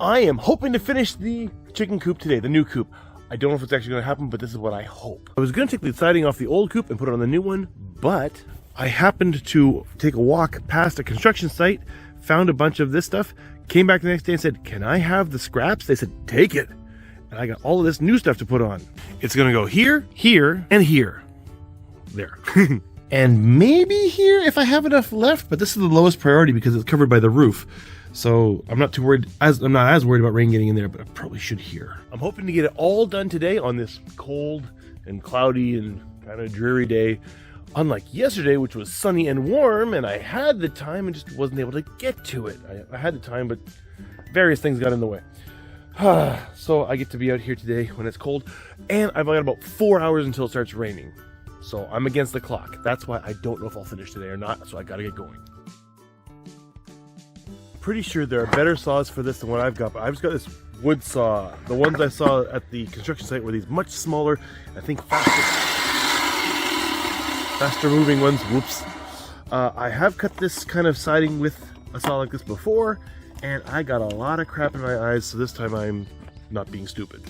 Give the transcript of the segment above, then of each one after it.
I am hoping to finish the chicken coop today, the new coop. I don't know if it's actually going to happen, but this is what I hope. I was going to take the siding off the old coop and put it on the new one, but I happened to take a walk past a construction site, found a bunch of this stuff, came back the next day and said, can I have the scraps? They said, take it. And I got all of this new stuff to put on. It's going to go here, here, and here. There. And maybe here if I have enough left, but this is the lowest priority because it's covered by the roof. So I'm not too worried, I'm not as worried about rain getting in there, but I probably should here. I'm hoping to get it all done today on this cold and cloudy and kind of dreary day. Unlike yesterday, which was sunny and warm, and I had the time and just wasn't able to get to it. I had the time, but various things got in the way. So I get to be out here today when it's cold, and I've got about 4 hours until it starts raining. So I'm against the clock. That's why I don't know if I'll finish today or not, so I gotta get going. Pretty sure there are better saws for this than what I've got, but I've just got this wood saw. The ones I saw at the construction site were these much smaller, I think faster moving ones. Whoops. I have cut this kind of siding with a saw like this before, and I got a lot of crap in my eyes, so this time I'm not being stupid.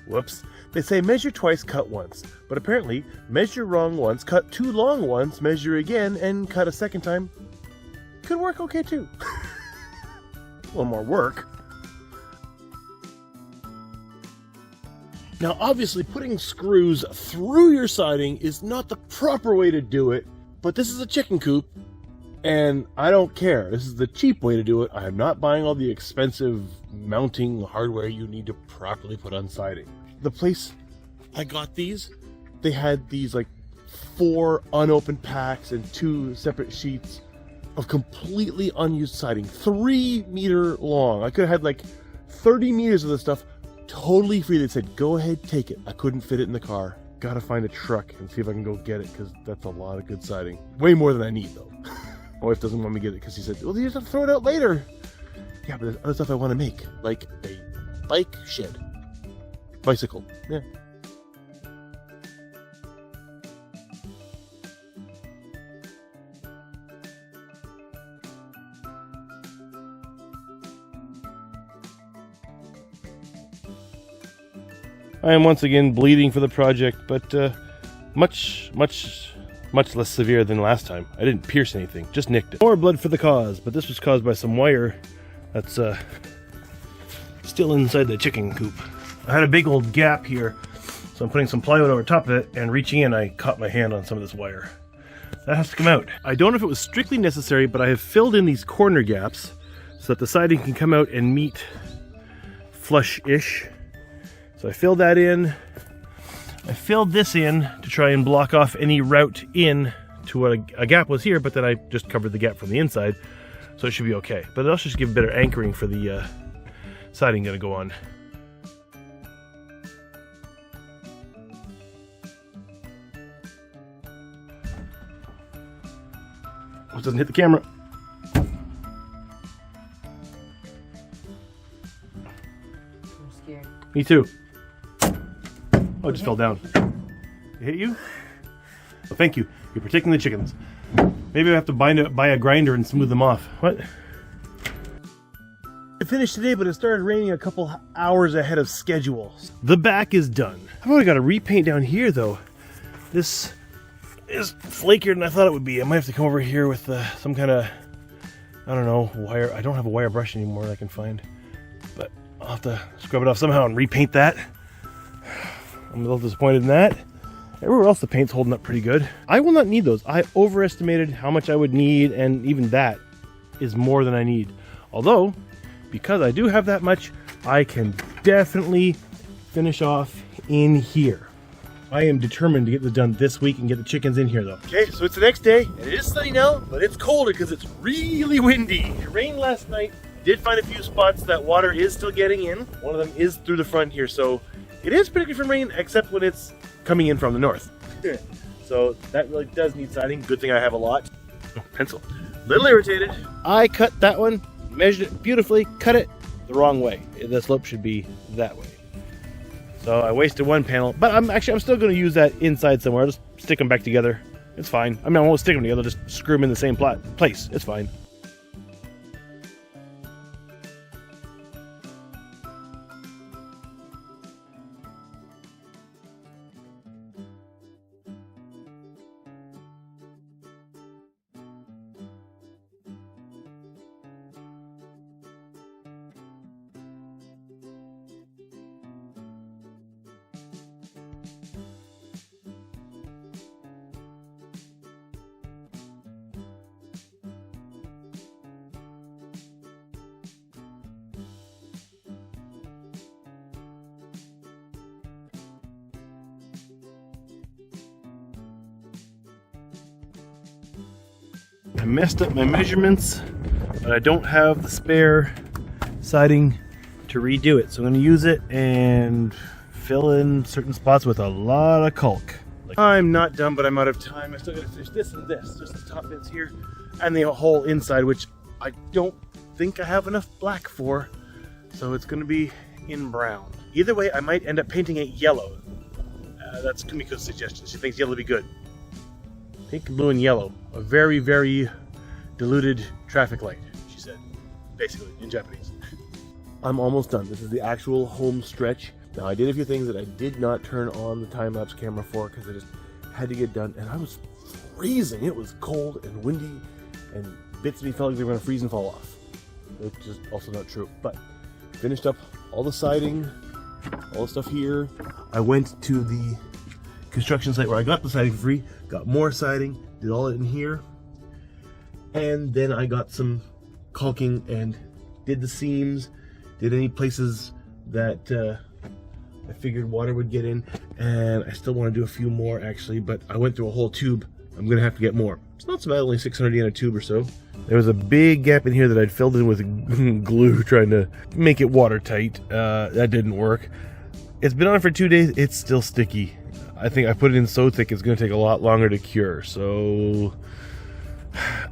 Whoops. They say measure twice, cut once, but apparently measure wrong once, cut too long once, measure again, and cut a second time could work okay too. A little more work. Now obviously putting screws through your siding is not the proper way to do it, but this is a chicken coop and I don't care. This is the cheap way to do it. I am not buying all the expensive mounting hardware you need to properly put on siding. The place I got these, they had these like 4 unopened packs and 2 separate sheets of completely unused siding, 3 meter long. I could have had like 30 meters of this stuff totally free. They said, go ahead, take it. I couldn't fit it in the car. Gotta find a truck and see if I can go get it, because that's a lot of good siding. Way more than I need though. My wife doesn't want me to get it because she said, well, you have to throw it out later. Yeah, but there's other stuff I want to make, like a bike shed. Bicycle, yeah. I am once again bleeding for the project, but much less severe than last time. I didn't pierce anything, just nicked it. More blood for the cause, but this was caused by some wire that's still inside the chicken coop. I had a big old gap here, so I'm putting some plywood over top of it, and reaching in, I caught my hand on some of this wire. That has to come out. I don't know if it was strictly necessary, but I have filled in these corner gaps so that the siding can come out and meet flush-ish. So I filled that in. I filled this in to try and block off any route in to what a gap was here, but then I just covered the gap from the inside, so it should be okay. But it'll just give better anchoring for the siding gonna go on. It doesn't hit the camera. I'm scared. Me too. Oh, it just fell down. It hit you? Well, thank you. You're protecting the chickens. Maybe I have to buy a grinder and smooth them off. What? I finished today, but it started raining a couple hours ahead of schedule. The back is done. I've only got to repaint down here, though. This is flakier than I thought it would be. I might have to come over here with some kind of, I don't know, wire. I don't have a wire brush anymore that I can find, but I'll have to scrub it off somehow and repaint that. I'm a little disappointed in that. Everywhere else the paint's holding up pretty good. I will not need those. I overestimated how much I would need, and even that is more than I need. Although, because I do have that much, I can definitely finish off in here. I am determined to get this done this week and get the chickens in here though. Okay, so it's the next day, and it is sunny now, but it's colder because it's really windy. It rained last night. Did find a few spots that water is still getting in. One of them is through the front here, so it is protected from rain, except when it's coming in from the north. So that really does need siding. Good thing I have a lot. Oh, pencil. Little irritated. I cut that one, measured it beautifully, cut it the wrong way. The slope should be that way. So I wasted one panel, but I'm still going to use that inside somewhere. I'll just stick them back together. It's fine. I mean, I won't stick them together, just screw them in the same place. It's fine. messed up my measurements, but I don't have the spare siding to redo it. So I'm going to use it and fill in certain spots with a lot of caulk. I'm not done, but I'm out of time. I still got to finish this and this, just the top bits here, and the whole inside, which I don't think I have enough black for. So it's going to be in brown. Either way, I might end up painting it yellow. That's Kumiko's suggestion. She thinks yellow would be good. Pink, blue, and yellow. A very, very diluted traffic light, she said. Basically, in Japanese. I'm almost done. This is the actual home stretch. Now, I did a few things that I did not turn on the time-lapse camera for because I just had to get done. And I was freezing. It was cold and windy, and bits of me felt like they were going to freeze and fall off. Which is also not true. But finished up all the siding, all the stuff here. I went to the construction site where I got the siding for free, got more siding, did all it in here, and then I got some caulking and did the seams, did any places that I figured water would get in, and I still want to do a few more actually, but I went through a whole tube. I'm gonna have to get more. It's not so bad, only 600 yen a tube or so. There was a big gap in here that I'd filled in with glue trying to make it watertight. That didn't work. It's been on for 2 days. It's still sticky. I think I put it in so thick it's going to take a lot longer to cure. So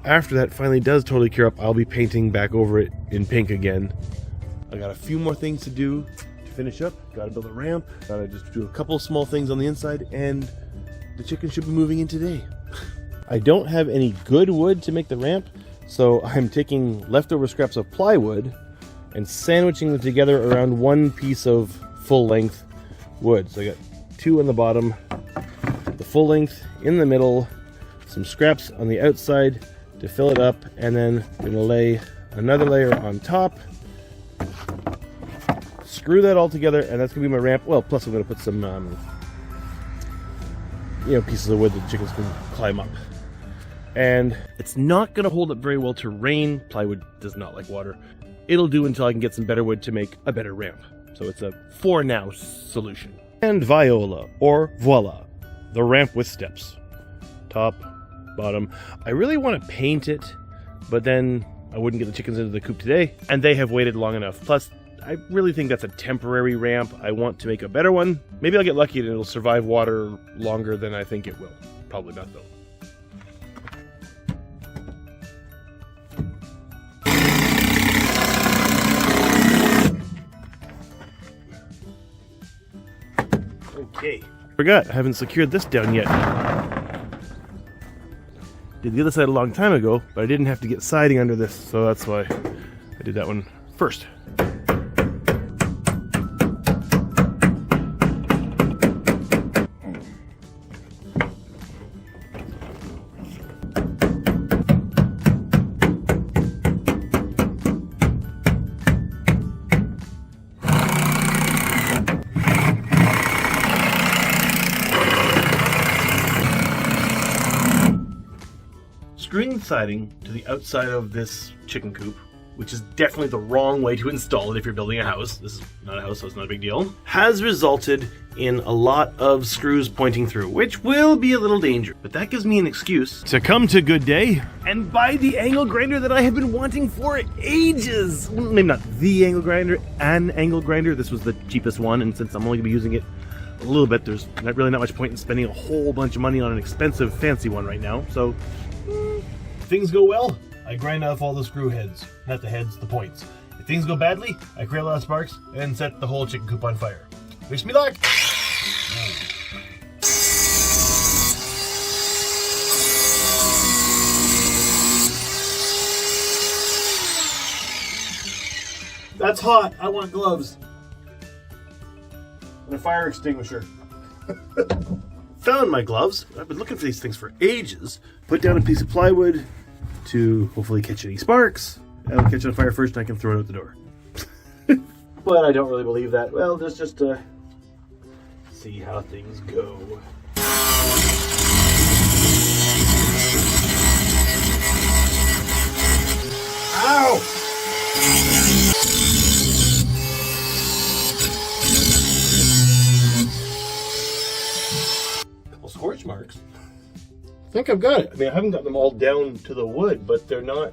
after that finally does totally cure up, I'll be painting back over it in pink again. I got a few more things to do to finish up. Got to build a ramp. Got to just do a couple small things on the inside, and the chicken should be moving in today. I don't have any good wood to make the ramp, so I'm taking leftover scraps of plywood and sandwiching them together around one piece of full-length wood. So I got 2 on the bottom, the full length in the middle, some scraps on the outside to fill it up, and then I'm gonna lay another layer on top, screw that all together, and that's gonna be my ramp. Well, plus I'm gonna put some pieces of wood that the chickens can climb up. And it's not gonna hold up very well to rain. Plywood does not like water. It'll do until I can get some better wood to make a better ramp. So it's a for now solution. And viola, or voila, the ramp with steps. Top, bottom. I really want to paint it, but then I wouldn't get the chickens into the coop today, and they have waited long enough. Plus, I really think that's a temporary ramp. I want to make a better one. Maybe I'll get lucky and it'll survive water longer than I think it will. Probably not, though. Okay. Forgot, I haven't secured this down yet. Did the other side a long time ago, but I didn't have to get siding under this, so that's why I did that one first. Screwing siding to the outside of this chicken coop, which is definitely the wrong way to install it if you're building a house. This is not a house, so it's not a big deal. Has resulted in a lot of screws pointing through, which will be a little dangerous. But that gives me an excuse to come to Good Day and buy the angle grinder that I have been wanting for ages. Maybe not the angle grinder, an angle grinder. This was the cheapest one, and since I'm only gonna be using it a little bit, there's really not much point in spending a whole bunch of money on an expensive, fancy one right now. So if things go well, I grind off all the screw heads. Not the heads, the points. If things go badly, I create a lot of sparks and set the whole chicken coop on fire. Wish me luck! That's hot. I want gloves. And a fire extinguisher. Found my gloves. I've been looking for these things for ages. Put down a piece of plywood to hopefully catch any sparks. I'll catch it on fire first and I can throw it out the door. But I don't really believe that. Well, let's just see how things go. Ow! Couple scorch marks. think I've got it. I mean, I haven't got them all down to the wood, but they're not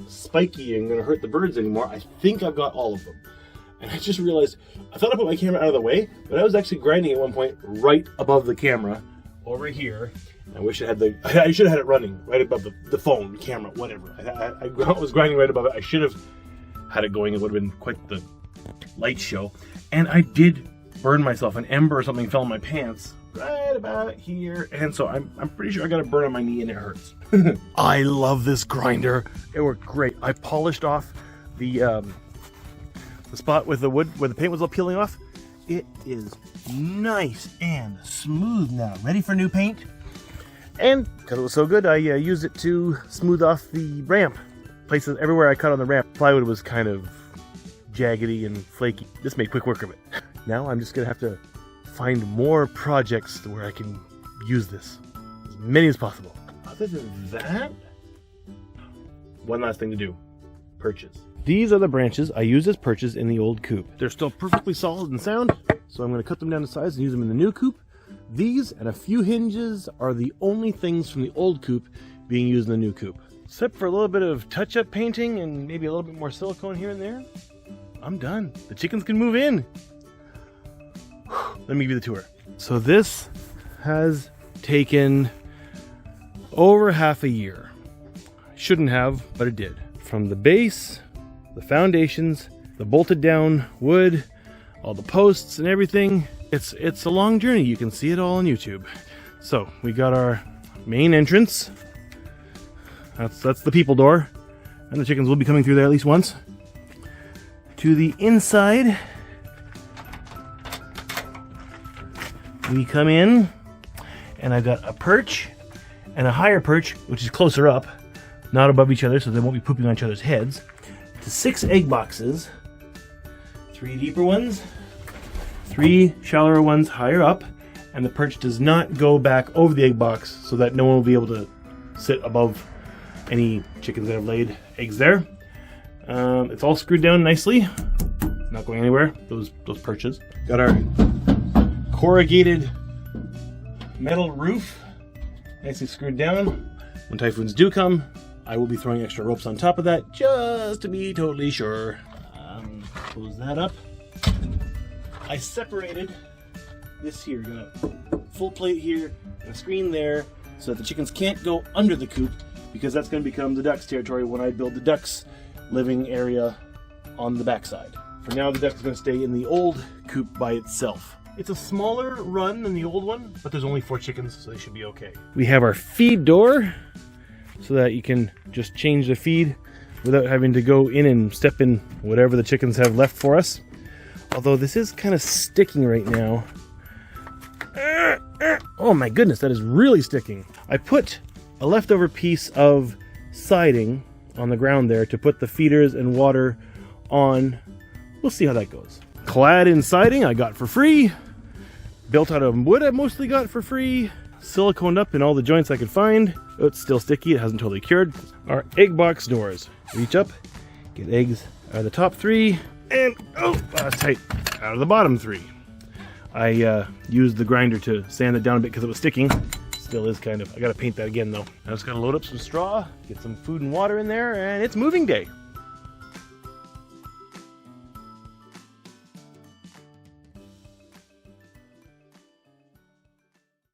spiky and gonna hurt the birds anymore. I think I've got all of them. And I just realized, I thought I put my camera out of the way, but I was actually grinding at one point right above the camera, over here. I wish I should have had it running right above the phone, camera, whatever. I was grinding right above it. I should have had it going. It would have been quite the light show. And I did burn myself. An ember or something fell in my pants right about here. And so I'm pretty sure I got a burn on my knee and it hurts. I love this grinder. It worked great. I polished off the spot with the wood where the paint was all peeling off. It is nice and smooth now. Ready for new paint? And because it was so good, I used it to smooth off the ramp. Places everywhere I cut on the ramp, plywood was kind of jaggedy and flaky. This made quick work of it. Now I'm just gonna have to find more projects where I can use this. As many as possible. Other than that, one last thing to do. Perches. These are the branches I used as perches in the old coop. They're still perfectly solid and sound, so I'm going to cut them down to size and use them in the new coop. These and a few hinges are the only things from the old coop being used in the new coop. Except for a little bit of touch-up painting and maybe a little bit more silicone here and there, I'm done. The chickens can move in. Let me give you the tour. So this has taken over half a year. Shouldn't have, but it did. From the base, the foundations, the bolted down wood, all the posts and everything. It's a long journey. You can see it all on YouTube. So we got our main entrance. That's the people door. And the chickens will be coming through there at least once. To the inside, we come in and I've got a perch and a higher perch, which is closer up, not above each other so they won't be pooping on each other's heads. To 6 egg boxes, 3 deeper ones, 3 shallower ones higher up, and the perch does not go back over the egg box so that no one will be able to sit above any chickens that have laid eggs there. It's all screwed down nicely, not going anywhere, those perches. Got our corrugated metal roof, nicely screwed down. When typhoons do come, I will be throwing extra ropes on top of that just to be totally sure. Close that up. I separated this here. Got a full plate here and a screen there so that the chickens can't go under the coop because that's going to become the ducks' territory when I build the ducks' living area on the backside. For now, the ducks are going to stay in the old coop by itself. It's a smaller run than the old one, but there's only 4 chickens, so they should be okay. We have our feed door, so that you can just change the feed without having to go in and step in whatever the chickens have left for us. Although this is kind of sticking right now. Oh my goodness, that is really sticking. I put a leftover piece of siding on the ground there to put the feeders and water on. We'll see how that goes. Clad in siding I got for free. Built out of wood I mostly got for free. Siliconed up in all the joints I could find. Oh, it's still sticky, it hasn't totally cured. Our egg box doors. Reach up, get eggs out of the top 3, and that's tight, out of the bottom 3. I used the grinder to sand it down a bit because it was sticking. Still is kind of. I gotta paint that again though. I just gotta load up some straw, get some food and water in there, and it's moving day.